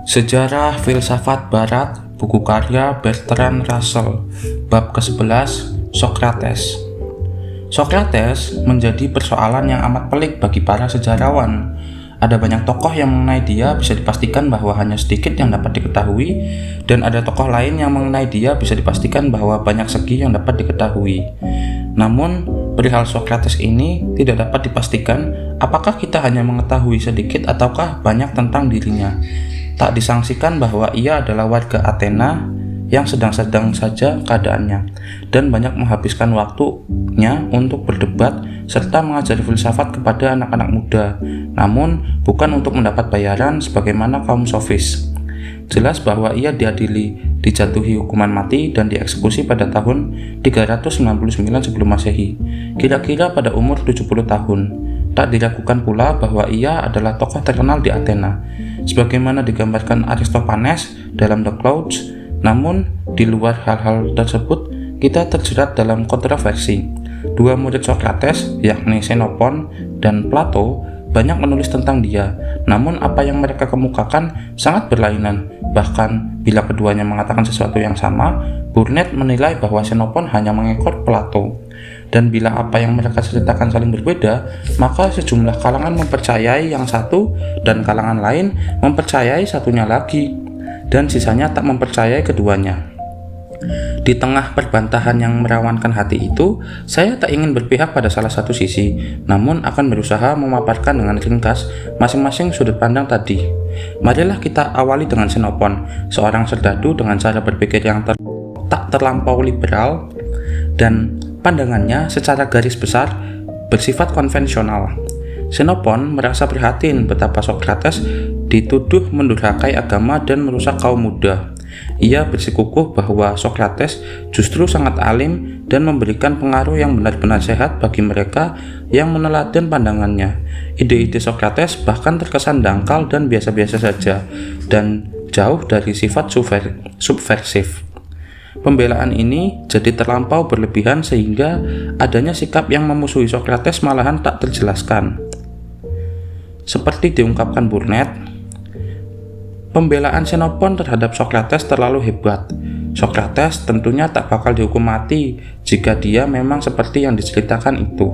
Sejarah Filsafat Barat, buku karya Bertrand Russell, bab ke-11, Sokrates. Sokrates menjadi persoalan yang amat pelik bagi para sejarawan. Ada banyak tokoh yang mengenai dia bisa dipastikan bahwa hanya sedikit yang dapat diketahui, dan ada tokoh lain yang mengenai dia bisa dipastikan bahwa banyak segi yang dapat diketahui. Namun, perihal Sokrates ini tidak dapat dipastikan apakah kita hanya mengetahui sedikit ataukah banyak tentang dirinya. Tak disangsikan bahwa ia adalah warga Athena yang sedang-sedang saja keadaannya, dan banyak menghabiskan waktunya untuk berdebat serta mengajar filsafat kepada anak-anak muda, namun bukan untuk mendapat bayaran sebagaimana kaum sofis. Jelas bahwa ia diadili, dijatuhi hukuman mati, dan dieksekusi pada tahun 399 sebelum Masehi, kira-kira pada umur 70 tahun. Tak diragukan pula bahwa ia adalah tokoh terkenal di Athena, sebagaimana digambarkan Aristophanes dalam The Clouds. Namun, di luar hal-hal tersebut, kita terjerat dalam kontroversi. Dua murid Sokrates, yakni Xenophon dan Plato, banyak menulis tentang dia, namun apa yang mereka kemukakan sangat berlainan. Bahkan, bila keduanya mengatakan sesuatu yang sama, Burnet menilai bahwa Xenophon hanya mengekor Plato. Dan bila apa yang mereka ceritakan saling berbeda, maka sejumlah kalangan mempercayai yang satu dan kalangan lain mempercayai satunya lagi, dan sisanya tak mempercayai keduanya. Di tengah perbantahan yang merawankan hati itu, saya tak ingin berpihak pada salah satu sisi, namun akan berusaha memaparkan dengan ringkas masing-masing sudut pandang tadi. Marilah kita awali dengan Xenophon, seorang serdadu dengan cara berpikir yang tak terlampau liberal, dan pandangannya secara garis besar bersifat konvensional. Xenophon merasa prihatin betapa Sokrates dituduh mendurhakai agama dan merusak kaum muda. Ia bersikukuh bahwa Sokrates justru sangat alim dan memberikan pengaruh yang benar-benar sehat bagi mereka yang meneladan pandangannya. Ide-ide Sokrates bahkan terkesan dangkal dan biasa-biasa saja, dan jauh dari sifat subversif. Pembelaan ini jadi terlampau berlebihan sehingga adanya sikap yang memusuhi Sokrates malahan tak terjelaskan. Seperti diungkapkan Burnet, pembelaan Xenophon terhadap Sokrates terlalu hebat. Sokrates tentunya tak bakal dihukum mati jika dia memang seperti yang diceritakan itu.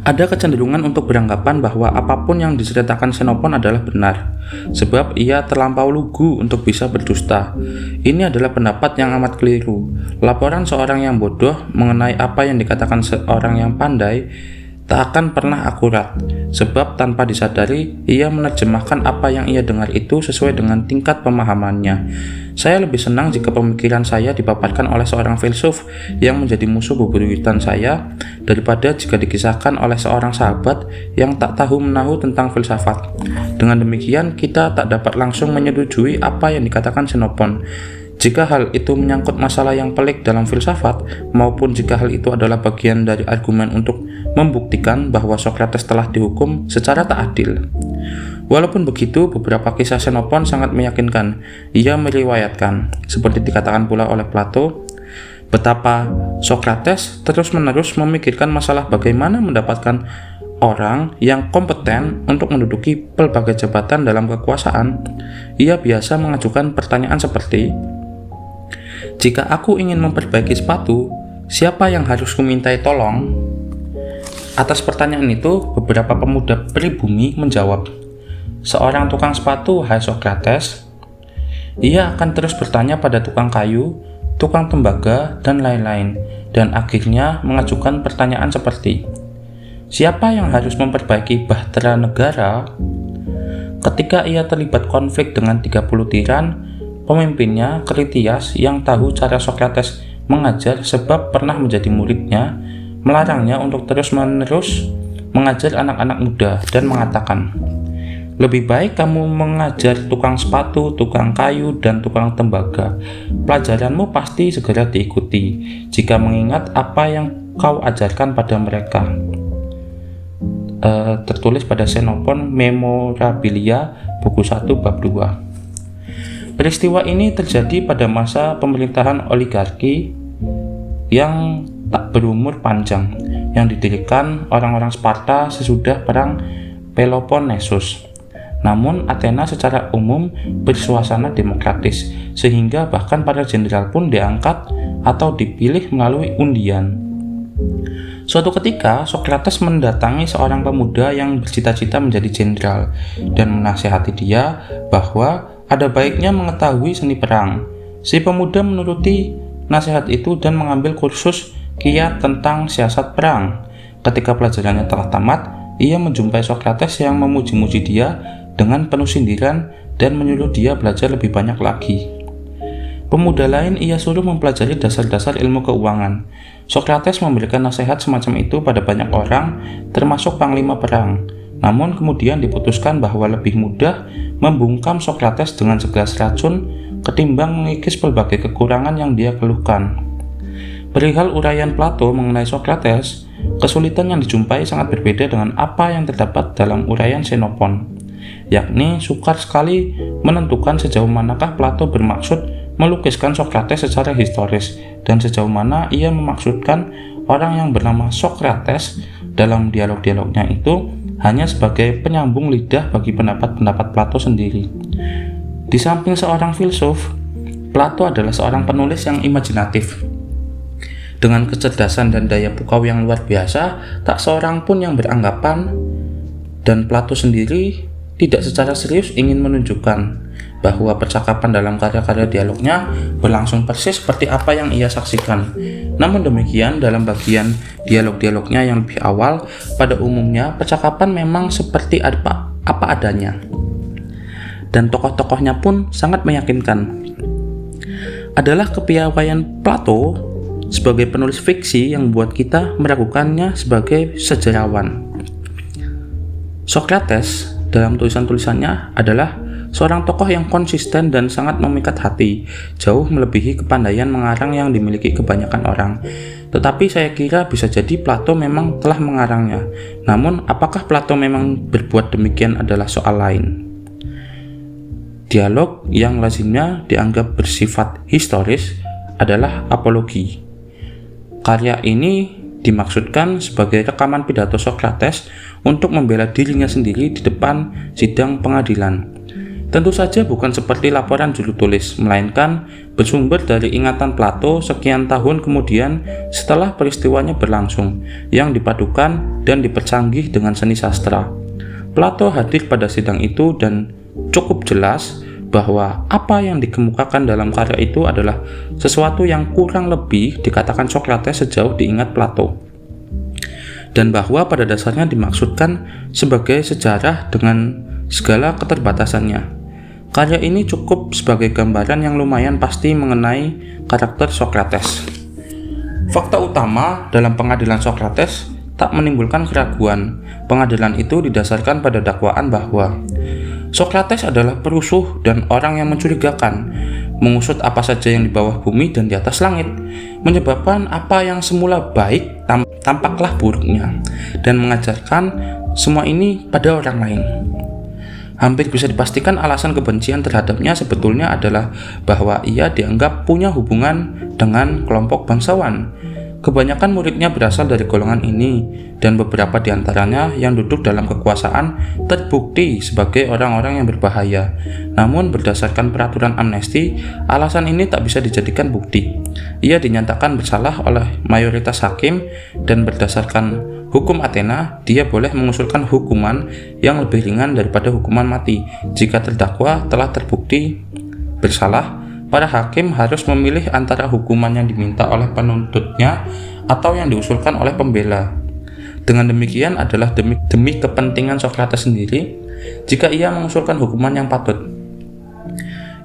Ada kecenderungan untuk beranggapan bahwa apapun yang diceritakan Xenophon adalah benar, sebab ia terlampau lugu untuk bisa berdusta. Ini adalah pendapat yang amat keliru. Laporan seorang yang bodoh mengenai apa yang dikatakan seorang yang pandai tak akan pernah akurat, sebab tanpa disadari ia menerjemahkan apa yang ia dengar itu sesuai dengan tingkat pemahamannya. Saya lebih senang jika pemikiran saya dipaparkan oleh seorang filsuf yang menjadi musuh bebuyutan saya daripada jika dikisahkan oleh seorang sahabat yang tak tahu menahu tentang filsafat. Dengan demikian, kita tak dapat langsung menyetujui apa yang dikatakan Xenophon. Jika hal itu menyangkut masalah yang pelik dalam filsafat, maupun jika hal itu adalah bagian dari argumen untuk membuktikan bahwa Sokrates telah dihukum secara tak adil. Walaupun begitu, beberapa kisah Xenophon sangat meyakinkan. Ia meriwayatkan, seperti dikatakan pula oleh Plato, betapa Sokrates terus-menerus memikirkan masalah bagaimana mendapatkan orang yang kompeten untuk menduduki pelbagai jabatan dalam kekuasaan. Ia biasa mengajukan pertanyaan seperti, jika aku ingin memperbaiki sepatu, siapa yang harus kumintai tolong? Atas pertanyaan itu, beberapa pemuda pribumi menjawab, seorang tukang sepatu, hai Sokrates. Ia akan terus bertanya pada tukang kayu, tukang tembaga, dan lain-lain, dan akhirnya mengajukan pertanyaan seperti, siapa yang harus memperbaiki bahtera negara? Ketika ia terlibat konflik dengan 30 tiran, pemimpinnya Kritias yang tahu cara Sokrates mengajar sebab pernah menjadi muridnya, melarangnya untuk terus-menerus mengajar anak-anak muda dan mengatakan, lebih baik kamu mengajar tukang sepatu, tukang kayu, dan tukang tembaga. Pelajaranmu pasti segera diikuti jika mengingat apa yang kau ajarkan pada mereka. Tertulis pada Xenophon Memorabilia, buku 1 bab 2. Peristiwa ini terjadi pada masa pemerintahan oligarki yang tak berumur panjang, yang didirikan orang-orang Sparta sesudah perang Peloponnesus. Namun Athena secara umum bersuasana demokratis, sehingga bahkan para jenderal pun diangkat atau dipilih melalui undian. Suatu ketika, Socrates mendatangi seorang pemuda yang bercita-cita menjadi jenderal dan menasihati dia bahwa ada baiknya mengetahui seni perang. Si pemuda menuruti nasihat itu dan mengambil kursus kiat tentang siasat perang. Ketika pelajarannya telah tamat, ia menjumpai Socrates yang memuji-muji dia dengan penuh sindiran dan menyuruh dia belajar lebih banyak lagi. Pemuda lain ia suruh mempelajari dasar-dasar ilmu keuangan. Socrates memberikan nasihat semacam itu pada banyak orang, termasuk panglima perang. Namun kemudian diputuskan bahwa lebih mudah membungkam Socrates dengan segelas racun ketimbang mengikis berbagai kekurangan yang dia keluhkan. Perihal uraian Plato mengenai Socrates, kesulitan yang dijumpai sangat berbeda dengan apa yang terdapat dalam uraian Xenophon, yakni sukar sekali menentukan sejauh manakah Plato bermaksud melukiskan Socrates secara historis dan sejauh mana ia memaksudkan orang yang bernama Socrates dalam dialog-dialognya itu hanya sebagai penyambung lidah bagi pendapat-pendapat Plato sendiri. Di samping seorang filsuf, Plato adalah seorang penulis yang imajinatif. Dengan kecerdasan dan daya pukau yang luar biasa, tak seorang pun yang beranggapan, dan Plato sendiri tidak secara serius ingin menunjukkan bahwa percakapan dalam karya-karya dialognya berlangsung persis seperti apa yang ia saksikan. Namun demikian, dalam bagian dialog-dialognya yang lebih awal, pada umumnya percakapan memang seperti apa adanya. Dan tokoh-tokohnya pun sangat meyakinkan. Adalah kepiawaian Plato sebagai penulis fiksi yang membuat kita meragukannya sebagai sejarawan. Socrates dalam tulisan-tulisannya adalah seorang tokoh yang konsisten dan sangat memikat hati, jauh melebihi kepandaian mengarang yang dimiliki kebanyakan orang. Tetapi saya kira bisa jadi Plato memang telah mengarangnya. Namun, apakah Plato memang berbuat demikian adalah soal lain. Dialog yang lazimnya dianggap bersifat historis adalah apologi. Karya ini dimaksudkan sebagai rekaman pidato Socrates untuk membela dirinya sendiri di depan sidang pengadilan. Tentu saja bukan seperti laporan juru tulis, melainkan bersumber dari ingatan Plato sekian tahun kemudian setelah peristiwanya berlangsung, yang dipadukan dan dipercanggih dengan seni sastra. Plato hadir pada sidang itu dan cukup jelas bahwa apa yang dikemukakan dalam karya itu adalah sesuatu yang kurang lebih dikatakan Socrates sejauh diingat Plato, dan bahwa pada dasarnya dimaksudkan sebagai sejarah dengan segala keterbatasannya. Karya ini cukup sebagai gambaran yang lumayan pasti mengenai karakter Socrates. Fakta utama dalam pengadilan Socrates tak menimbulkan keraguan. Pengadilan itu didasarkan pada dakwaan bahwa Socrates adalah perusuh dan orang yang mencurigakan, mengusut apa saja yang di bawah bumi dan di atas langit, menyebabkan apa yang semula baik tampaklah buruknya, dan mengajarkan semua ini pada orang lain. Hampir bisa dipastikan alasan kebencian terhadapnya sebetulnya adalah bahwa ia dianggap punya hubungan dengan kelompok bangsawan. Kebanyakan muridnya berasal dari golongan ini, dan beberapa di antaranya yang duduk dalam kekuasaan terbukti sebagai orang-orang yang berbahaya. Namun berdasarkan peraturan amnesti, alasan ini tak bisa dijadikan bukti. Ia dinyatakan bersalah oleh mayoritas hakim, dan berdasarkan hukum Athena, dia boleh mengusulkan hukuman yang lebih ringan daripada hukuman mati. Jika terdakwa telah terbukti bersalah, para hakim harus memilih antara hukuman yang diminta oleh penuntutnya atau yang diusulkan oleh pembela. Dengan demikian adalah demi kepentingan Socrates sendiri jika ia mengusulkan hukuman yang patut,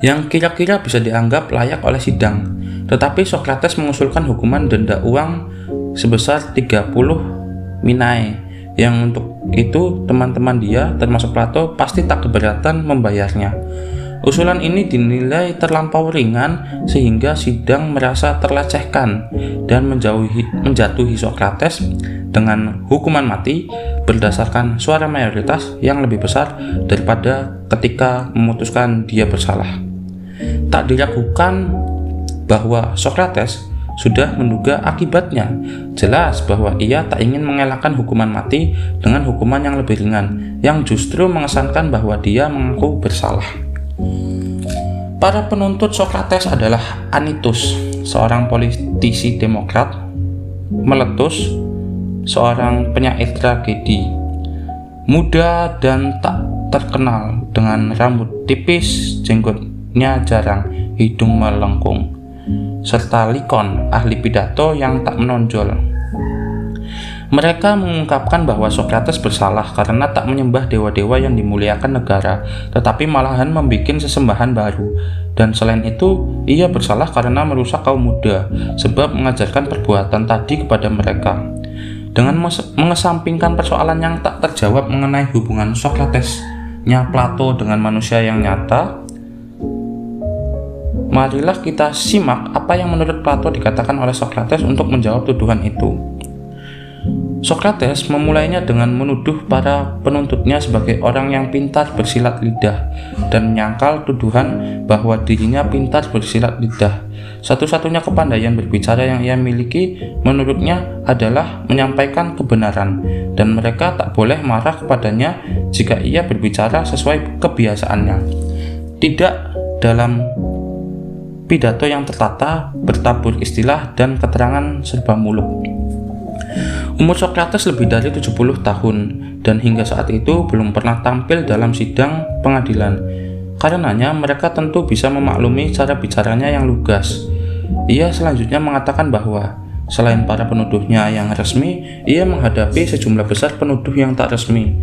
yang kira-kira bisa dianggap layak oleh sidang. Tetapi Socrates mengusulkan hukuman denda uang sebesar 30 minae, yang untuk itu teman-teman dia termasuk Plato pasti tak keberatan membayarnya. Usulan ini dinilai terlampau ringan sehingga sidang merasa terlecehkan dan menjatuhi Socrates dengan hukuman mati berdasarkan suara mayoritas yang lebih besar daripada ketika memutuskan dia bersalah. Tak diragukan bahwa Socrates sudah menduga akibatnya. Jelas bahwa ia tak ingin mengelakkan hukuman mati dengan hukuman yang lebih ringan, yang justru mengesankan bahwa dia mengaku bersalah. Para penuntut Sokrates adalah Anytus, seorang politisi Demokrat, Meletus, seorang penyair tragedi, muda dan tak terkenal dengan rambut tipis, jenggotnya jarang, hidung melengkung, serta Likon, ahli pidato yang tak menonjol. Mereka mengungkapkan bahwa Sokrates bersalah karena tak menyembah dewa-dewa yang dimuliakan negara, tetapi malahan membuat sesembahan baru. Dan selain itu, ia bersalah karena merusak kaum muda, sebab mengajarkan perbuatan tadi kepada mereka. Dengan mengesampingkan persoalan yang tak terjawab mengenai hubungan Sokratesnya Plato dengan manusia yang nyata, marilah kita simak apa yang menurut Plato dikatakan oleh Sokrates untuk menjawab tuduhan itu. Sokrates memulainya dengan menuduh para penuntutnya sebagai orang yang pintar bersilat lidah dan menyangkal tuduhan bahwa dirinya pintar bersilat lidah. Satu-satunya kepandaian berbicara yang ia miliki menurutnya adalah menyampaikan kebenaran, dan mereka tak boleh marah kepadanya jika ia berbicara sesuai kebiasaannya. Tidak dalam pidato yang tertata, bertabur istilah dan keterangan serba muluk. Umur Sokrates lebih dari 70 tahun dan hingga saat itu belum pernah tampil dalam sidang pengadilan. Karenanya mereka tentu bisa memaklumi cara bicaranya yang lugas. Ia selanjutnya mengatakan bahwa selain para penuduhnya yang resmi, ia menghadapi sejumlah besar penuduh yang tak resmi,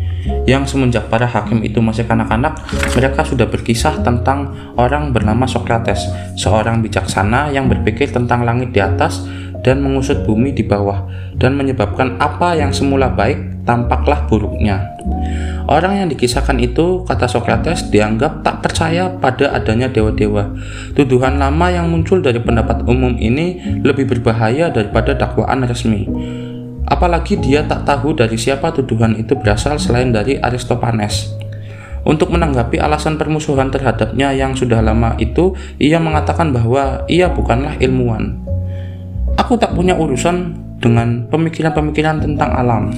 yang semenjak para hakim itu masih kanak-kanak, mereka sudah berkisah tentang orang bernama Sokrates, seorang bijaksana yang berpikir tentang langit di atas dan mengusut bumi di bawah, dan menyebabkan apa yang semula baik tampaklah buruknya. Orang yang dikisahkan itu, kata Sokrates, dianggap tak percaya pada adanya dewa-dewa. Tuduhan lama yang muncul dari pendapat umum ini lebih berbahaya daripada dakwaan resmi. Apalagi dia tak tahu dari siapa tuduhan itu berasal selain dari Aristophanes. Untuk menanggapi alasan permusuhan terhadapnya yang sudah lama itu, ia mengatakan bahwa ia bukanlah ilmuwan. Aku tak punya urusan dengan pemikiran-pemikiran tentang alam,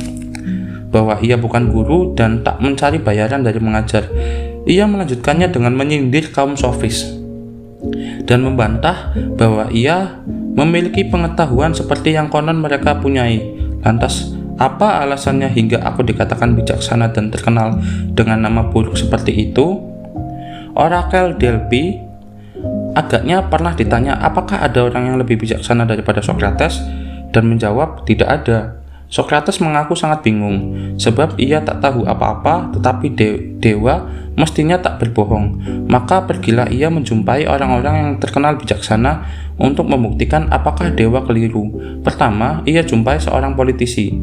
bahwa ia bukan guru dan tak mencari bayaran dari mengajar. Ia melanjutkannya dengan menyindir kaum sofis dan membantah bahwa ia memiliki pengetahuan seperti yang konon mereka punyai. Lantas, apa alasannya hingga aku dikatakan bijaksana dan terkenal dengan nama buruk seperti itu? Orakel Delphi agaknya pernah ditanya apakah ada orang yang lebih bijaksana daripada Sokrates, dan menjawab tidak ada. Sokrates mengaku sangat bingung, sebab ia tak tahu apa-apa, tetapi dewa mestinya tak berbohong. Maka pergilah ia menjumpai orang-orang yang terkenal bijaksana untuk membuktikan apakah dewa keliru. Pertama, ia jumpai seorang politisi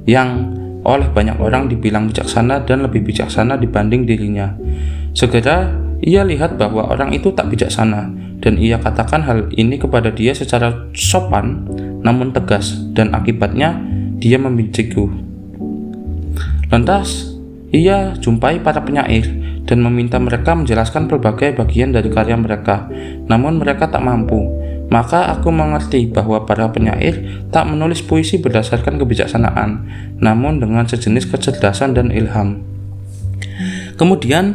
yang oleh banyak orang dibilang bijaksana dan lebih bijaksana dibanding dirinya. Segera ia lihat bahwa orang itu tak bijaksana, dan ia katakan hal ini kepada dia secara sopan namun tegas, dan akibatnya dia membenciku. Lantas ia jumpai para penyair dan meminta mereka menjelaskan berbagai bagian dari karya mereka, namun mereka tak mampu. Maka aku mengerti bahwa para penyair tak menulis puisi berdasarkan kebijaksanaan, namun dengan sejenis kecerdasan dan ilham. Kemudian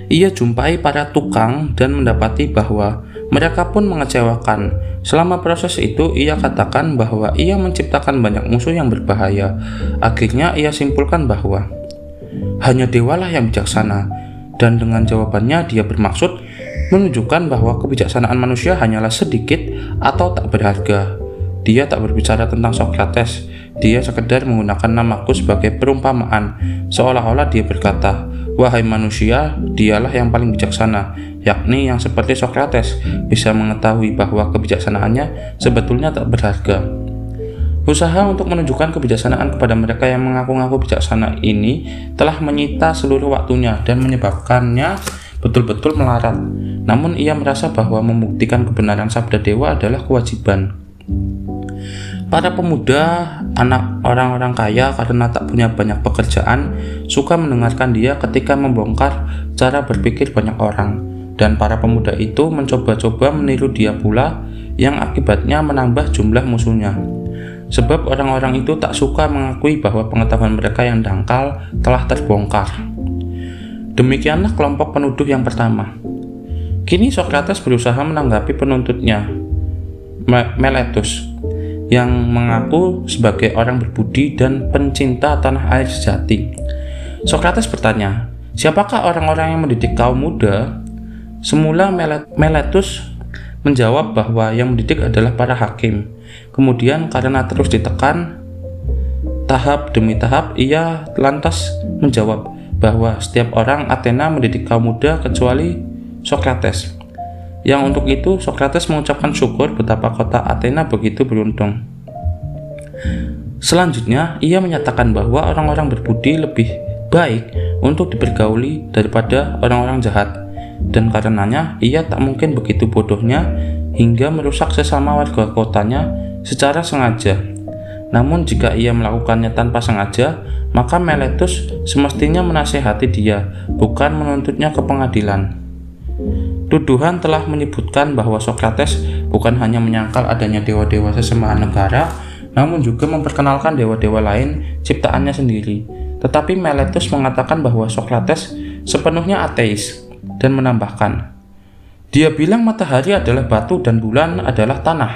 ia jumpai para tukang dan mendapati bahwa mereka pun mengecewakan. Selama proses itu, ia katakan bahwa ia menciptakan banyak musuh yang berbahaya. Akhirnya ia simpulkan bahwa hanya dewalah yang bijaksana, dan dengan jawabannya dia bermaksud menunjukkan bahwa kebijaksanaan manusia hanyalah sedikit atau tak berharga. Dia tak berbicara tentang Sokrates, dia sekedar menggunakan namaku sebagai perumpamaan, seolah-olah dia berkata, wahai manusia, dialah yang paling bijaksana, yakni yang seperti Sokrates, bisa mengetahui bahwa kebijaksanaannya sebetulnya tak berharga. Usaha untuk menunjukkan kebijaksanaan kepada mereka yang mengaku-ngaku bijaksana ini telah menyita seluruh waktunya dan menyebabkannya betul-betul melarat. Namun ia merasa bahwa membuktikan kebenaran sabda dewa adalah kewajiban. Para pemuda, anak orang-orang kaya karena tak punya banyak pekerjaan, suka mendengarkan dia ketika membongkar cara berpikir banyak orang. Dan para pemuda itu mencoba-coba meniru dia pula. yang akibatnya menambah jumlah musuhnya. Sebab orang-orang itu tak suka mengakui bahwa pengetahuan mereka yang dangkal telah terbongkar. Demikianlah kelompok penuduh yang pertama. Kini Sokrates berusaha menanggapi penuntutnya, Meletus, yang mengaku sebagai orang berbudi dan pencinta tanah air sejati. Sokrates bertanya, siapakah orang-orang yang mendidik kaum muda? Semula Meletus menjawab bahwa yang mendidik adalah para hakim. Kemudian karena terus ditekan tahap demi tahap, ia lantas menjawab bahwa setiap orang Athena mendidik kaum muda kecuali Sokrates. Yang untuk itu Sokrates mengucapkan syukur betapa kota Athena begitu beruntung. Selanjutnya ia menyatakan bahwa orang-orang berbudi lebih baik untuk dipergauli daripada orang-orang jahat, dan karenanya ia tak mungkin begitu bodohnya hingga merusak sesama warga kotanya secara sengaja. Namun jika ia melakukannya tanpa sengaja, maka Meletus semestinya menasehati dia, bukan menuntutnya ke pengadilan. Tuduhan telah menyebutkan bahwa Sokrates bukan hanya menyangkal adanya dewa-dewa sesembahan negara, namun juga memperkenalkan dewa-dewa lain ciptaannya sendiri. Tetapi Meletus mengatakan bahwa Sokrates sepenuhnya ateis dan menambahkan, dia bilang matahari adalah batu dan bulan adalah tanah.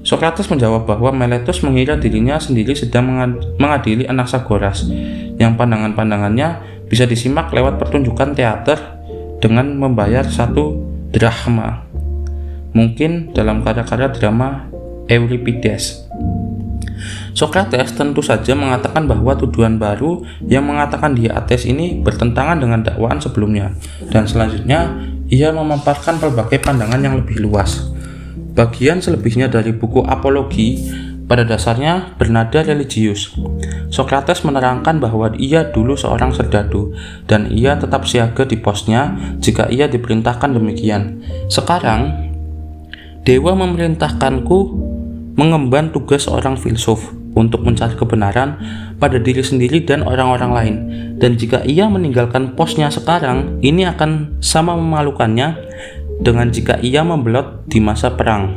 Sokrates menjawab bahwa Meletus mengira dirinya sendiri sedang mengadili Anaxagoras, yang pandangan-pandangannya bisa disimak lewat pertunjukan teater dengan membayar 1 drachma, mungkin dalam karya-karya drama Euripides. Sokrates tentu saja mengatakan bahwa tuduhan baru yang mengatakan dia ateis ini bertentangan dengan dakwaan sebelumnya, dan selanjutnya ia memaparkan berbagai pandangan yang lebih luas. Bagian selebihnya dari buku Apologi pada dasarnya bernada religius. Sokrates menerangkan bahwa ia dulu seorang serdadu dan ia tetap siaga di posnya jika ia diperintahkan demikian. Sekarang, dewa memerintahkanku mengemban tugas seorang filsuf untuk mencari kebenaran pada diri sendiri dan orang-orang lain. Dan jika ia meninggalkan posnya sekarang, ini akan sama memalukannya dengan jika ia membelot di masa perang.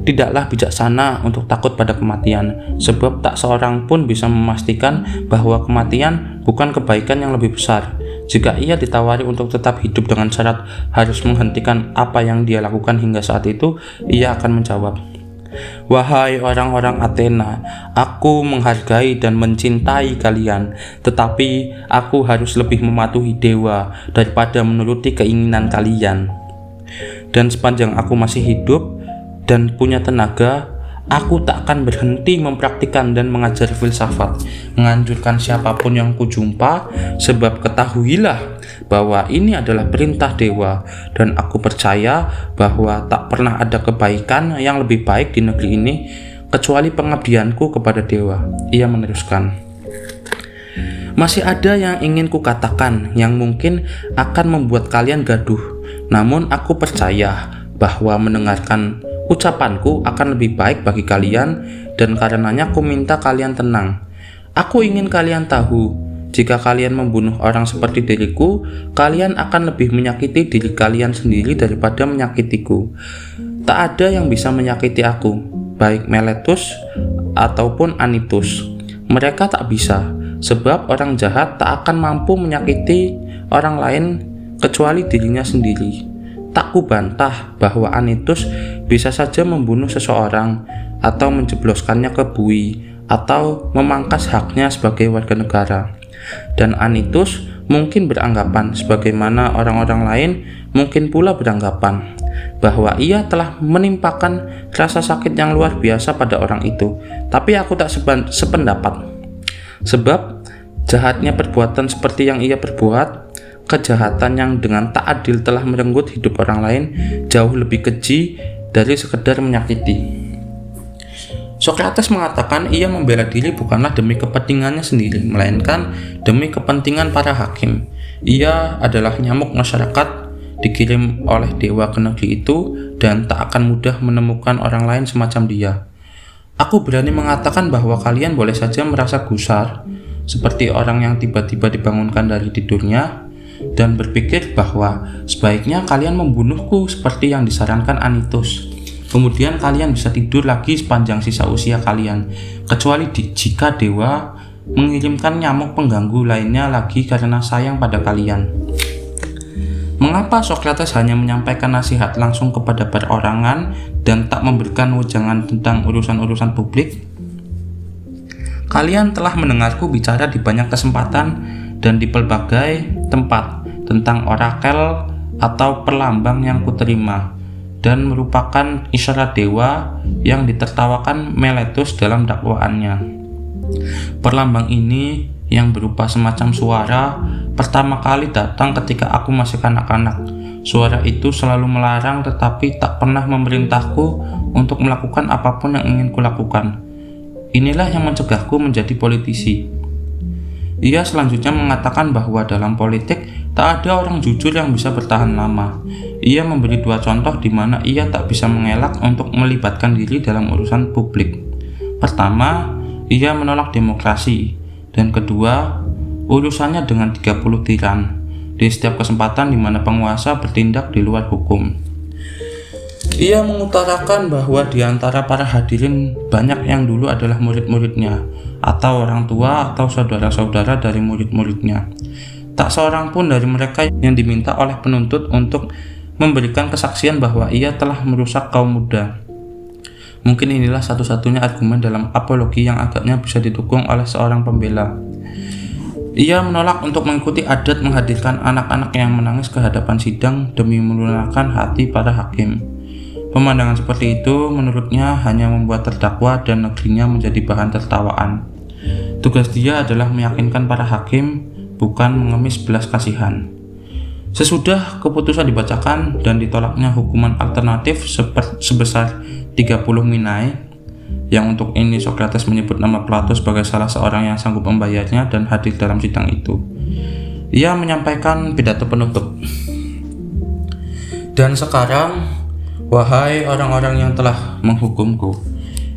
Tidaklah bijaksana untuk takut pada kematian, sebab tak seorang pun bisa memastikan bahwa kematian bukan kebaikan yang lebih besar. Jika ia ditawari untuk tetap hidup dengan syarat harus menghentikan apa yang dia lakukan hingga saat itu, ia akan menjawab, wahai orang-orang Athena, aku menghargai dan mencintai kalian, tetapi aku harus lebih mematuhi dewa daripada menuruti keinginan kalian. Dan sepanjang aku masih hidup dan punya tenaga, aku tak akan berhenti mempraktikkan dan mengajar filsafat, menganjurkan siapapun yang kujumpa, sebab ketahuilah bahwa ini adalah perintah dewa, dan aku percaya bahwa tak pernah ada kebaikan yang lebih baik di negeri ini kecuali pengabdianku kepada dewa. Ia meneruskan, masih ada yang ingin kukatakan yang mungkin akan membuat kalian gaduh, namun aku percaya bahwa mendengarkan ucapanku akan lebih baik bagi kalian, dan karenanya aku minta kalian tenang. Aku ingin kalian tahu, jika kalian membunuh orang seperti diriku, kalian akan lebih menyakiti diri kalian sendiri daripada menyakitiku. Tak ada yang bisa menyakiti aku, baik Meletus ataupun Anytus. Mereka tak bisa, sebab orang jahat tak akan mampu menyakiti orang lain kecuali dirinya sendiri. Tak kubantah bahwa Anytus bisa saja membunuh seseorang atau menjebloskannya ke bui atau memangkas haknya sebagai warga negara. Dan Anytus mungkin beranggapan sebagaimana orang-orang lain mungkin pula beranggapan bahwa ia telah menimpakan rasa sakit yang luar biasa pada orang itu. Tapi aku tak sependapat, sebab jahatnya perbuatan seperti yang ia perbuat, kejahatan yang dengan tak adil telah merenggut hidup orang lain, jauh lebih keji dari sekedar menyakiti. Sokrates mengatakan ia membela diri bukanlah demi kepentingannya sendiri, melainkan demi kepentingan para hakim. Ia adalah nyamuk masyarakat, dikirim oleh dewa ke negeri itu, dan tak akan mudah menemukan orang lain semacam dia. Aku berani mengatakan bahwa kalian boleh saja merasa gusar, seperti orang yang tiba-tiba dibangunkan dari tidurnya, dan berpikir bahwa sebaiknya kalian membunuhku seperti yang disarankan Anytus. Kemudian kalian bisa tidur lagi sepanjang sisa usia kalian, kecuali jika dewa mengirimkan nyamuk pengganggu lainnya lagi karena sayang pada kalian. Mengapa Socrates hanya menyampaikan nasihat langsung kepada perorangan dan tak memberikan wejangan tentang urusan-urusan publik? Kalian telah mendengarku bicara di banyak kesempatan dan di berbagai tempat tentang orakel atau perlambang yang kuterima dan merupakan isyarat dewa yang ditertawakan Meletus dalam dakwaannya. Perlambang ini yang berupa semacam suara pertama kali datang ketika aku masih kanak-kanak. Suara itu selalu melarang tetapi tak pernah memerintahku untuk melakukan apapun yang ingin kulakukan. Inilah yang mencegahku menjadi politisi. Ia selanjutnya mengatakan bahwa dalam politik tak ada orang jujur yang bisa bertahan lama. Ia memberi 2 contoh di mana ia tak bisa mengelak untuk melibatkan diri dalam urusan publik. Pertama, ia menolak demokrasi, dan kedua, urusannya dengan 30 tiran di setiap kesempatan di mana penguasa bertindak di luar hukum. Ia mengutarakan bahwa di antara para hadirin banyak yang dulu adalah murid-muridnya, atau orang tua atau saudara-saudara dari murid-muridnya. Tak seorang pun dari mereka yang diminta oleh penuntut untuk memberikan kesaksian bahwa ia telah merusak kaum muda. Mungkin inilah satu-satunya argumen dalam apologi yang agaknya bisa didukung oleh seorang pembela. Ia menolak untuk mengikuti adat menghadirkan anak-anak yang menangis ke hadapan sidang demi melunakkan hati para hakim. Pemandangan seperti itu menurutnya hanya membuat terdakwa dan negerinya menjadi bahan tertawaan. Tugas dia adalah meyakinkan para hakim, bukan mengemis belas kasihan. Sesudah keputusan dibacakan dan ditolaknya hukuman alternatif sebesar 30 minae, yang untuk ini Socrates menyebut nama Plato sebagai salah seorang yang sanggup membayarnya dan hadir dalam sidang itu. Ia menyampaikan pidato penutup. Dan sekarang, wahai orang-orang yang telah menghukumku,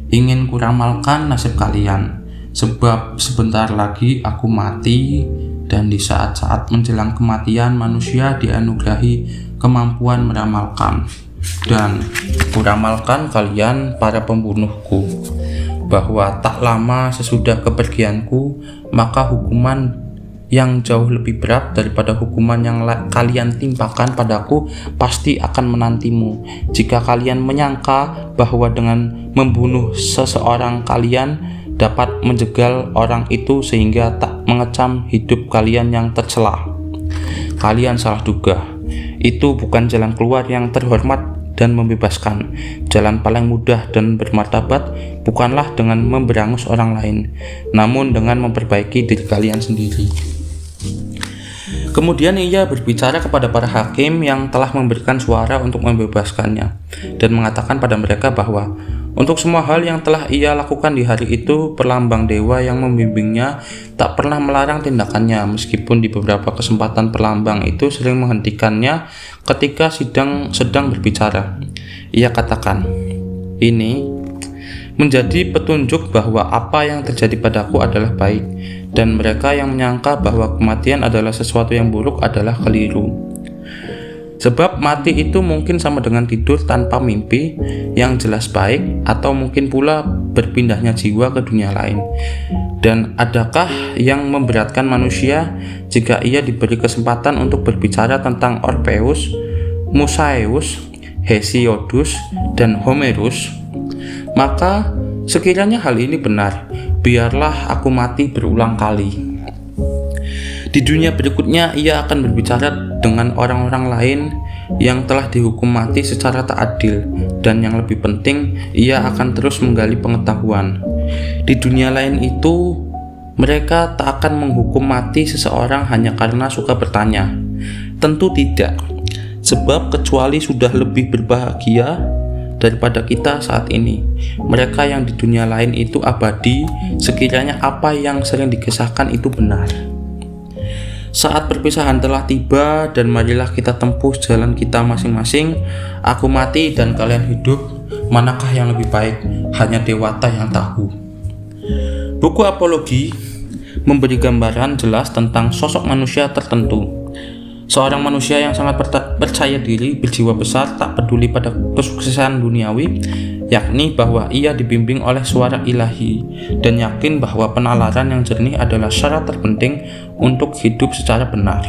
ingin kuramalkan nasib kalian, sebab sebentar lagi aku mati, dan di saat-saat menjelang kematian manusia dianugerahi kemampuan meramalkan. Dan kuramalkan kalian para pembunuhku, bahwa tak lama sesudah kepergianku, maka hukuman yang jauh lebih berat daripada hukuman yang kalian timpakan padaku pasti akan menantimu. Jika kalian menyangka bahwa dengan membunuh seseorang kalian dapat menjegal orang itu sehingga tak mengecam hidup kalian yang tercela, kalian salah duga. Itu bukan jalan keluar yang terhormat dan membebaskan. Jalan paling mudah dan bermartabat bukanlah dengan memberangus orang lain, namun dengan memperbaiki diri kalian sendiri. Kemudian ia berbicara kepada para hakim yang telah memberikan suara untuk membebaskannya dan mengatakan pada mereka bahwa untuk semua hal yang telah ia lakukan di hari itu, perlambang dewa yang membimbingnya tak pernah melarang tindakannya, meskipun di beberapa kesempatan perlambang itu sering menghentikannya ketika sidang sedang berbicara. Ia katakan, "Ini menjadi petunjuk bahwa apa yang terjadi padaku adalah baik, dan mereka yang menyangka bahwa kematian adalah sesuatu yang buruk adalah keliru. Sebab mati itu mungkin sama dengan tidur tanpa mimpi yang jelas baik, atau mungkin pula berpindahnya jiwa ke dunia lain. Dan adakah yang memberatkan manusia jika ia diberi kesempatan untuk berbicara tentang Orpheus, Musaeus, Hesiodus, dan Homerus? Maka sekiranya hal ini benar, biarlah aku mati berulang kali. Di dunia berikutnya ia akan berbicara dengan orang-orang lain yang telah dihukum mati secara tak adil, dan yang lebih penting, ia akan terus menggali pengetahuan. Di dunia lain itu, mereka tak akan menghukum mati seseorang hanya karena suka bertanya. Tentu tidak, sebab kecuali sudah lebih berbahagia daripada kita saat ini, mereka yang di dunia lain itu abadi sekiranya apa yang sering dikisahkan itu benar. Saat perpisahan telah tiba dan marilah kita tempuh jalan kita masing-masing. Aku mati dan kalian hidup, manakah yang lebih baik? Hanya dewata yang tahu." Buku Apologi memberi gambaran jelas tentang sosok manusia tertentu. Seorang manusia yang sangat percaya diri, berjiwa besar, tak peduli pada kesuksesan duniawi, yakni bahwa ia dibimbing oleh suara ilahi, dan yakin bahwa penalaran yang jernih adalah syarat terpenting untuk hidup secara benar.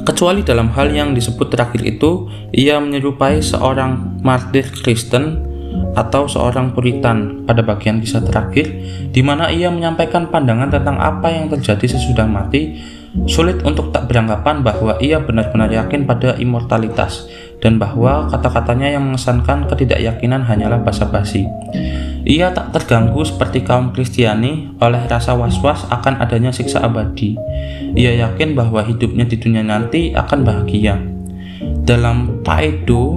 Kecuali dalam hal yang disebut terakhir itu, ia menyerupai seorang martir Kristen atau seorang Puritan pada bagian kisah terakhir, di mana ia menyampaikan pandangan tentang apa yang terjadi sesudah mati. Sulit untuk tak beranggapan bahwa ia benar-benar yakin pada immortalitas, dan bahwa kata-katanya yang mengesankan ketidakyakinan hanyalah basa-basi. Ia tak terganggu seperti kaum Kristiani oleh rasa was-was akan adanya siksa abadi. Ia yakin bahwa hidupnya di dunia nanti akan bahagia. Dalam Phaedo,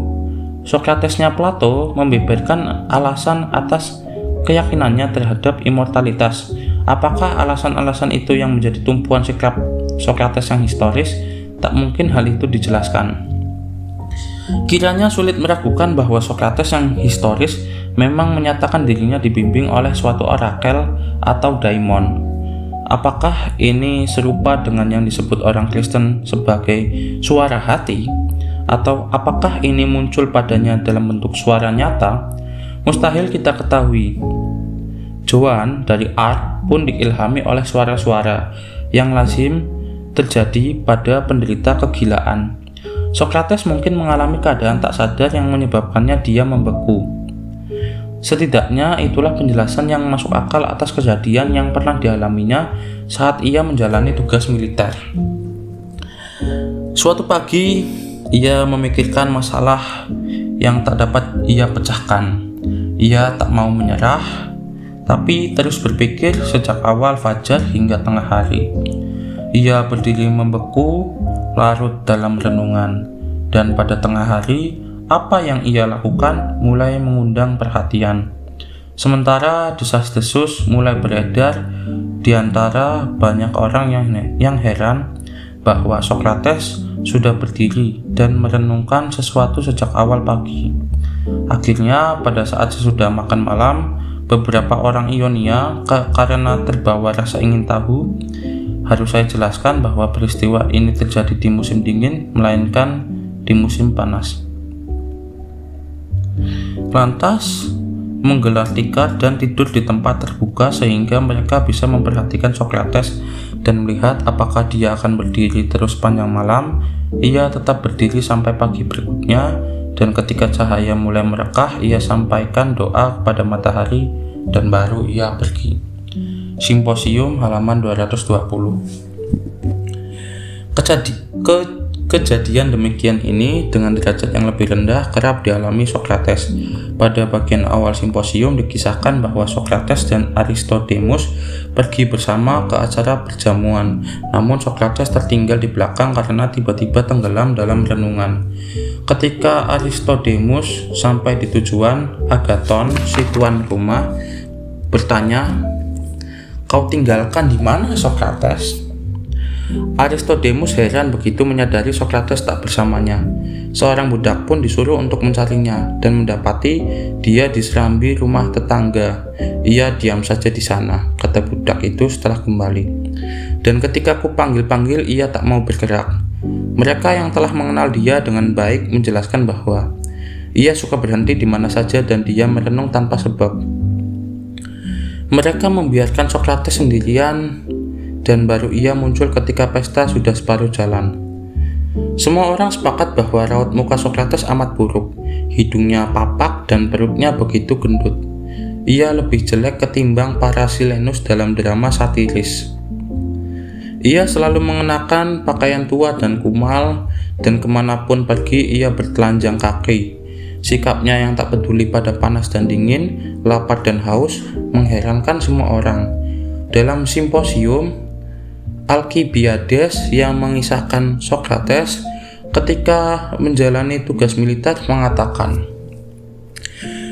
Sokratesnya Plato membeberkan alasan atas keyakinannya terhadap immortalitas. Apakah alasan-alasan itu yang menjadi tumpuan sikap Sokrates yang historis? Tak mungkin hal itu dijelaskan. Kiranya sulit meragukan bahwa Sokrates yang historis memang menyatakan dirinya dibimbing oleh suatu orakel atau daimon. Apakah ini serupa dengan yang disebut orang Kristen sebagai suara hati? Atau apakah ini muncul padanya dalam bentuk suara nyata? Mustahil kita ketahui. Joan dari Arc pun diilhami oleh suara-suara yang lazim terjadi pada penderita kegilaan. Sokrates mungkin mengalami keadaan tak sadar yang menyebabkannya dia membeku. Setidaknya itulah penjelasan yang masuk akal atas kejadian yang pernah dialaminya saat ia menjalani tugas militer. Suatu pagi, ia memikirkan masalah yang tak dapat ia pecahkan. Ia tak mau menyerah, tapi terus berpikir sejak awal fajar hingga tengah hari. Ia berdiri membeku, larut dalam renungan, dan pada tengah hari, apa yang ia lakukan mulai mengundang perhatian. Sementara desas-desus mulai beredar di antara banyak orang yang heran bahwa Sokrates sudah berdiri dan merenungkan sesuatu sejak awal pagi. Akhirnya, pada saat sesudah makan malam, beberapa orang Ionia karena terbawa rasa ingin tahu. Harus saya jelaskan bahwa peristiwa ini terjadi di musim dingin, melainkan di musim panas. Lantas menggelar tikar dan tidur di tempat terbuka sehingga mereka bisa memperhatikan Sokrates dan melihat apakah dia akan berdiri terus panjang malam. Ia tetap berdiri sampai pagi berikutnya, dan ketika cahaya mulai merekah, ia sampaikan doa kepada matahari dan baru ia pergi. Simposium halaman 220. Kejadian demikian ini dengan derajat yang lebih rendah kerap dialami Sokrates. Pada bagian awal simposium dikisahkan bahwa Sokrates dan Aristodemus pergi bersama ke acara perjamuan, namun Sokrates tertinggal di belakang karena tiba-tiba tenggelam dalam renungan. Ketika Aristodemus sampai di tujuan, Agathon, si tuan rumah, bertanya, "Kau tinggalkan di mana, Sokrates?" Aristodemus heran begitu menyadari Sokrates tak bersamanya. Seorang budak pun disuruh untuk mencarinya dan mendapati dia di serambi rumah tetangga. "Ia diam saja di sana," kata budak itu setelah kembali. "Dan ketika ku panggil-panggil, ia tak mau bergerak." Mereka yang telah mengenal dia dengan baik menjelaskan bahwa ia suka berhenti di mana saja dan dia merenung tanpa sebab. Mereka membiarkan Sokrates sendirian, dan baru ia muncul ketika pesta sudah separuh jalan. Semua orang sepakat bahwa raut muka Sokrates amat buruk. Hidungnya papak dan perutnya begitu gendut. Ia lebih jelek ketimbang para Silenus dalam drama satiris. Ia selalu mengenakan pakaian tua dan kumal, dan kemanapun pergi ia bertelanjang kaki. Sikapnya yang tak peduli pada panas dan dingin, lapar dan haus, mengherankan semua orang. Dalam simposium, Alkibiades yang mengisahkan Sokrates ketika menjalani tugas militer mengatakan,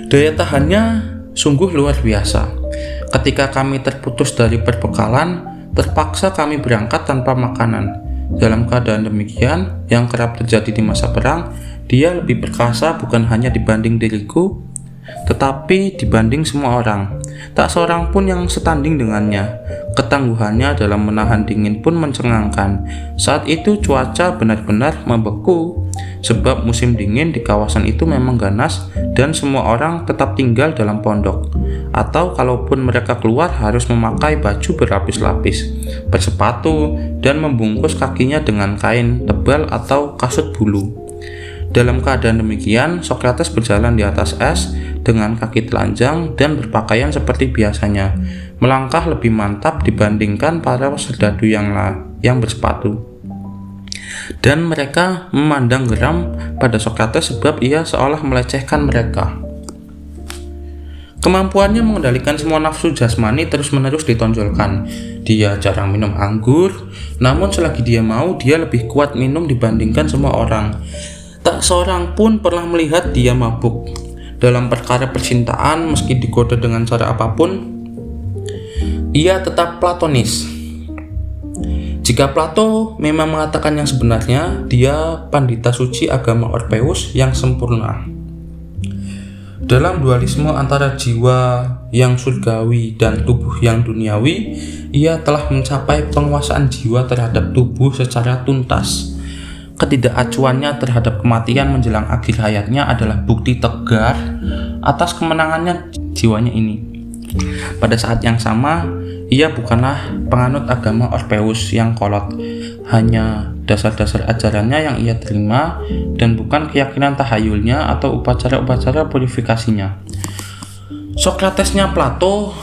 "Daya tahannya sungguh luar biasa. Ketika kami terputus dari perbekalan, terpaksa kami berangkat tanpa makanan. Dalam keadaan demikian, yang kerap terjadi di masa perang, dia lebih perkasa bukan hanya dibanding diriku, tetapi dibanding semua orang, tak seorang pun yang setanding dengannya. Ketangguhannya dalam menahan dingin pun mencengangkan. Saat itu cuaca benar-benar membeku, sebab musim dingin di kawasan itu memang ganas dan semua orang tetap tinggal dalam pondok. Atau kalaupun mereka keluar harus memakai baju berlapis-lapis, bersepatu, dan membungkus kakinya dengan kain tebal atau kasut bulu. Dalam keadaan demikian, Sokrates berjalan di atas es dengan kaki telanjang dan berpakaian seperti biasanya, melangkah lebih mantap dibandingkan para serdadu yang bersepatu. Dan mereka memandang geram pada Sokrates sebab ia seolah melecehkan mereka. Kemampuannya mengendalikan semua nafsu jasmani terus-menerus ditonjolkan. Dia jarang minum anggur, namun selagi dia mau, dia lebih kuat minum dibandingkan semua orang. Tak seorang pun pernah melihat dia mabuk. Dalam perkara percintaan, meski digoda dengan cara apapun, ia tetap platonis. Jika Plato memang mengatakan yang sebenarnya, dia pandita suci agama Orpheus yang sempurna. Dalam dualisme antara jiwa yang surgawi dan tubuh yang duniawi, ia telah mencapai penguasaan jiwa terhadap tubuh secara tuntas. Ketidakacuannya terhadap kematian menjelang akhir hayatnya adalah bukti tegar atas kemenangannya jiwanya ini. Pada saat yang sama, ia bukanlah penganut agama Orpheus yang kolot, hanya dasar-dasar ajarannya yang ia terima dan bukan keyakinan tahayulnya atau upacara-upacara purifikasinya. Sokratesnya Plato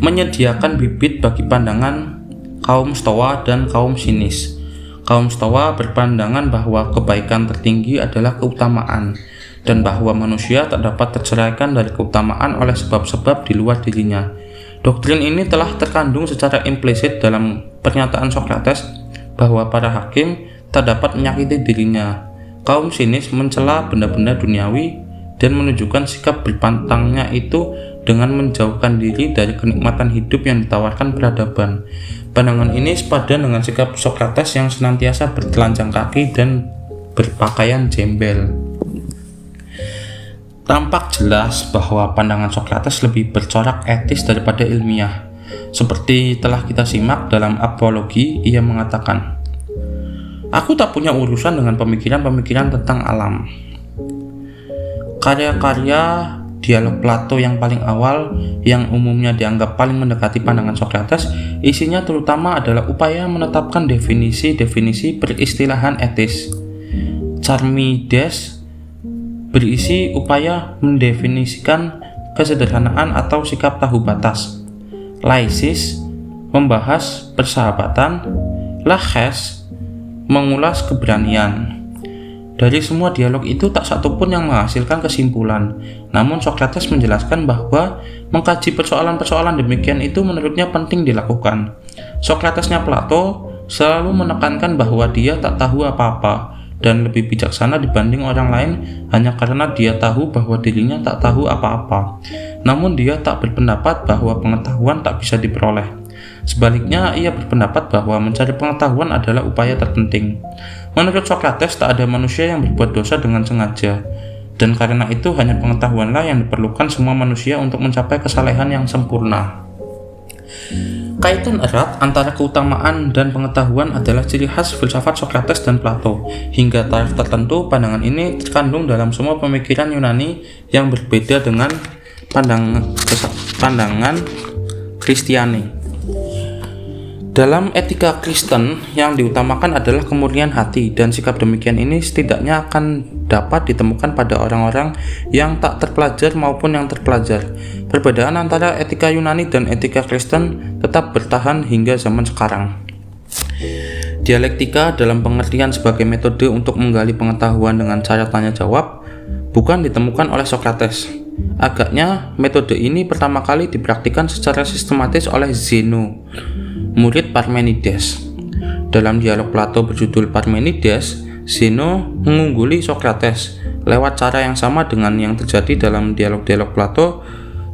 menyediakan bibit bagi pandangan kaum Stoa dan kaum Sinis. Kaum Stoa berpandangan bahwa kebaikan tertinggi adalah keutamaan dan bahwa manusia tak dapat terceraikan dari keutamaan oleh sebab-sebab di luar dirinya. Doktrin ini telah terkandung secara implisit dalam pernyataan Sokrates bahwa para hakim tak dapat menyakiti dirinya. Kaum Sinis mencela benda-benda duniawi dan menunjukkan sikap berpantangnya itu dengan menjauhkan diri dari kenikmatan hidup yang ditawarkan peradaban. Pandangan ini sepadan dengan sikap Sokrates yang senantiasa bertelanjang kaki dan berpakaian jembel. Tampak jelas bahwa pandangan Sokrates lebih bercorak etis daripada ilmiah. Seperti telah kita simak dalam Apologi, ia mengatakan, "Aku tak punya urusan dengan pemikiran-pemikiran tentang alam." Karya-karya dialog Plato yang paling awal, yang umumnya dianggap paling mendekati pandangan Sokrates, isinya terutama adalah upaya menetapkan definisi-definisi peristilahan etis. Charmides berisi upaya mendefinisikan kesederhanaan atau sikap tahu batas. Laisis membahas persahabatan. Laches mengulas keberanian. Dari semua dialog itu tak satu pun yang menghasilkan kesimpulan. Namun Sokrates menjelaskan bahwa mengkaji persoalan-persoalan demikian itu menurutnya penting dilakukan. Sokratesnya Plato selalu menekankan bahwa dia tak tahu apa-apa dan lebih bijaksana dibanding orang lain hanya karena dia tahu bahwa dirinya tak tahu apa-apa. Namun dia tak berpendapat bahwa pengetahuan tak bisa diperoleh. Sebaliknya, ia berpendapat bahwa mencari pengetahuan adalah upaya terpenting. Menurut Sokrates, tak ada manusia yang berbuat dosa dengan sengaja, dan karena itu hanya pengetahuanlah yang diperlukan semua manusia untuk mencapai kesalehan yang sempurna. Kaitan erat antara keutamaan dan pengetahuan adalah ciri khas filsafat Sokrates dan Plato. Hingga taraf tertentu, pandangan ini terkandung dalam semua pemikiran Yunani yang berbeda dengan pandangan Kristiani. Dalam etika Kristen, yang diutamakan adalah kemurnian hati, dan sikap demikian ini setidaknya akan dapat ditemukan pada orang-orang yang tak terpelajar maupun yang terpelajar. Perbedaan antara etika Yunani dan etika Kristen tetap bertahan hingga zaman sekarang. Dialektika dalam pengertian sebagai metode untuk menggali pengetahuan dengan cara tanya jawab bukan ditemukan oleh Sokrates. Agaknya metode ini pertama kali dipraktikkan secara sistematis oleh Zeno, murid Parmenides. Dalam dialog Plato berjudul Parmenides, Zeno mengungguli Sokrates lewat cara yang sama dengan yang terjadi dalam dialog-dialog Plato,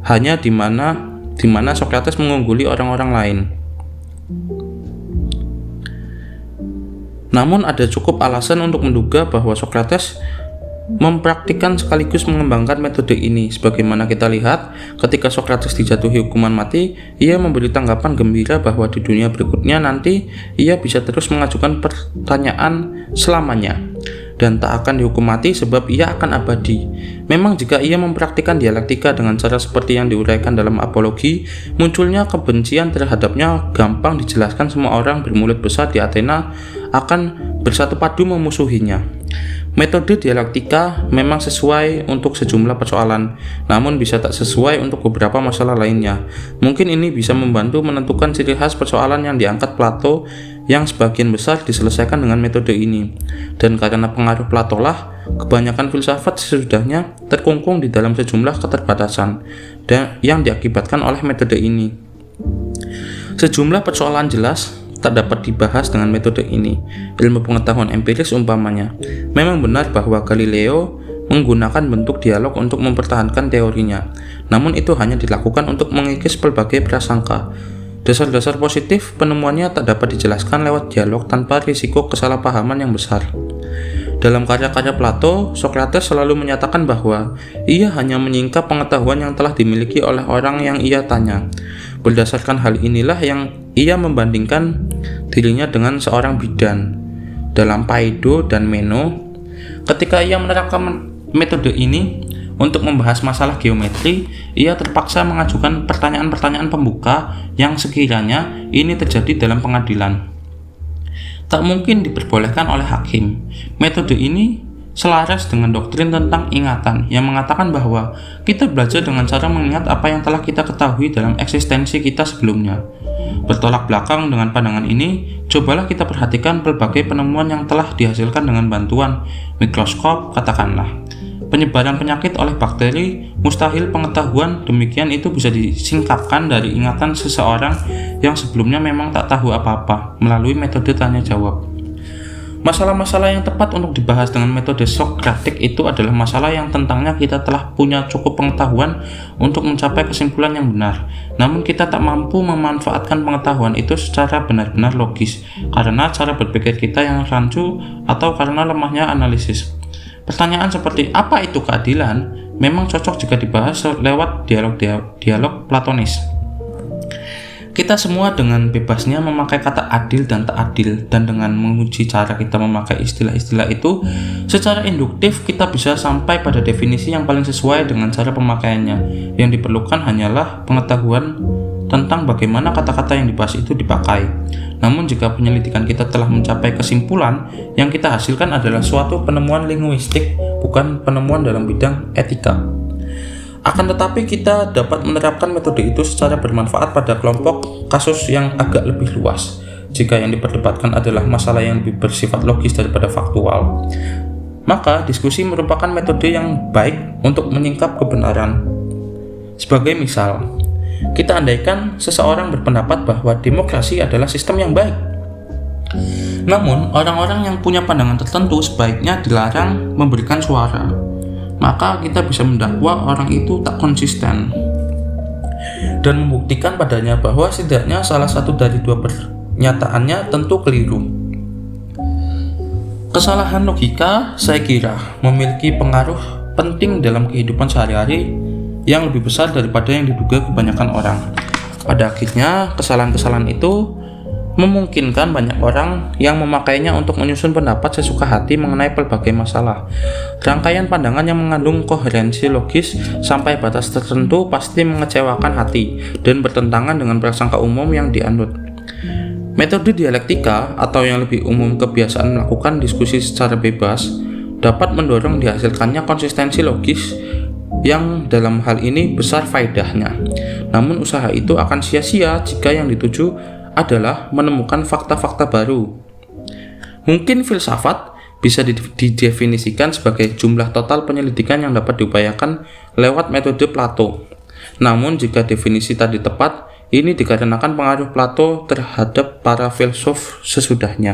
hanya di mana Sokrates mengungguli orang-orang lain. Namun ada cukup alasan untuk menduga bahwa Sokrates mempraktikkan sekaligus mengembangkan metode ini. Sebagaimana kita lihat, ketika Socrates dijatuhi hukuman mati, ia memberi tanggapan gembira bahwa di dunia berikutnya nanti ia bisa terus mengajukan pertanyaan selamanya dan tak akan dihukum mati sebab ia akan abadi. Memang jika ia mempraktikkan dialektika dengan cara seperti yang diuraikan dalam Apologi, munculnya kebencian terhadapnya gampang dijelaskan. Semua orang bermulut besar di Athena akan bersatu padu memusuhinya. Metode dialektika memang sesuai untuk sejumlah persoalan, namun bisa tak sesuai untuk beberapa masalah lainnya. Mungkin ini bisa membantu menentukan ciri khas persoalan yang diangkat Plato, yang sebagian besar diselesaikan dengan metode ini. Dan karena pengaruh Plato lah, kebanyakan filsafat sesudahnya terkungkung di dalam sejumlah keterbatasan dan yang diakibatkan oleh metode ini. Sejumlah persoalan jelas tak dapat dibahas dengan metode ini. Ilmu pengetahuan empiris umpamanya. Memang benar bahwa Galileo menggunakan bentuk dialog untuk mempertahankan teorinya. Namun itu hanya dilakukan untuk mengikis berbagai prasangka. Dasar-dasar positif penemuannya tak dapat dijelaskan lewat dialog tanpa risiko kesalahpahaman yang besar. Dalam karya-karya Plato, Socrates selalu menyatakan bahwa ia hanya menyingkap pengetahuan yang telah dimiliki oleh orang yang ia tanya. Berdasarkan hal inilah yang ia membandingkan dirinya dengan seorang bidan. Dalam Paido dan Meno, ketika ia menerapkan metode ini untuk membahas masalah geometri, ia terpaksa mengajukan pertanyaan-pertanyaan pembuka yang sekiranya ini terjadi dalam pengadilan tak mungkin diperbolehkan oleh hakim. Metode ini selaras dengan doktrin tentang ingatan yang mengatakan bahwa kita belajar dengan cara mengingat apa yang telah kita ketahui dalam eksistensi kita sebelumnya. Bertolak belakang dengan pandangan ini, cobalah kita perhatikan berbagai penemuan yang telah dihasilkan dengan bantuan mikroskop, katakanlah penyebaran penyakit oleh bakteri. Mustahil pengetahuan demikian itu bisa disingkapkan dari ingatan seseorang yang sebelumnya memang tak tahu apa-apa melalui metode tanya jawab. Masalah-masalah yang tepat untuk dibahas dengan metode Sokratik itu adalah masalah yang tentangnya kita telah punya cukup pengetahuan untuk mencapai kesimpulan yang benar, namun kita tak mampu memanfaatkan pengetahuan itu secara benar-benar logis karena cara berpikir kita yang rancu atau karena lemahnya analisis. Pertanyaan seperti apa itu keadilan memang cocok jika dibahas lewat dialog platonis. Kita semua dengan bebasnya memakai kata adil dan tak adil, dan dengan menguji cara kita memakai istilah-istilah itu secara induktif kita bisa sampai pada definisi yang paling sesuai dengan cara pemakaiannya. Yang diperlukan hanyalah pengetahuan tentang bagaimana kata-kata yang dibahas itu dipakai. Namun jika penyelidikan kita telah mencapai kesimpulan, yang kita hasilkan adalah suatu penemuan linguistik, bukan penemuan dalam bidang etika. Akan tetapi kita dapat menerapkan metode itu secara bermanfaat pada kelompok kasus yang agak lebih luas. Jika yang diperdebatkan adalah masalah yang lebih bersifat logis daripada faktual, maka diskusi merupakan metode yang baik untuk menyingkap kebenaran. Sebagai misal, kita andaikan seseorang berpendapat bahwa demokrasi adalah sistem yang baik. Namun, orang-orang yang punya pandangan tertentu sebaiknya dilarang memberikan suara. Maka kita bisa mendakwa orang itu tak konsisten dan membuktikan padanya bahwa setidaknya salah satu dari dua pernyataannya tentu keliru. Kesalahan logika, saya kira, memiliki pengaruh penting dalam kehidupan sehari-hari yang lebih besar daripada yang diduga kebanyakan orang. Pada akhirnya, kesalahan-kesalahan itu memungkinkan banyak orang yang memakainya untuk menyusun pendapat sesuka hati mengenai berbagai masalah. Rangkaian pandangan yang mengandung koherensi logis sampai batas tertentu pasti mengecewakan hati dan bertentangan dengan prasangka umum yang dianut. Metode dialektika, atau yang lebih umum kebiasaan melakukan diskusi secara bebas, dapat mendorong dihasilkannya konsistensi logis yang dalam hal ini besar faedahnya. Namun usaha itu akan sia-sia jika yang dituju adalah menemukan fakta-fakta baru. Mungkin filsafat bisa didefinisikan sebagai jumlah total penyelidikan yang dapat diupayakan lewat metode Plato. Namun jika definisi tadi tepat, ini dikarenakan pengaruh Plato terhadap para filsuf sesudahnya.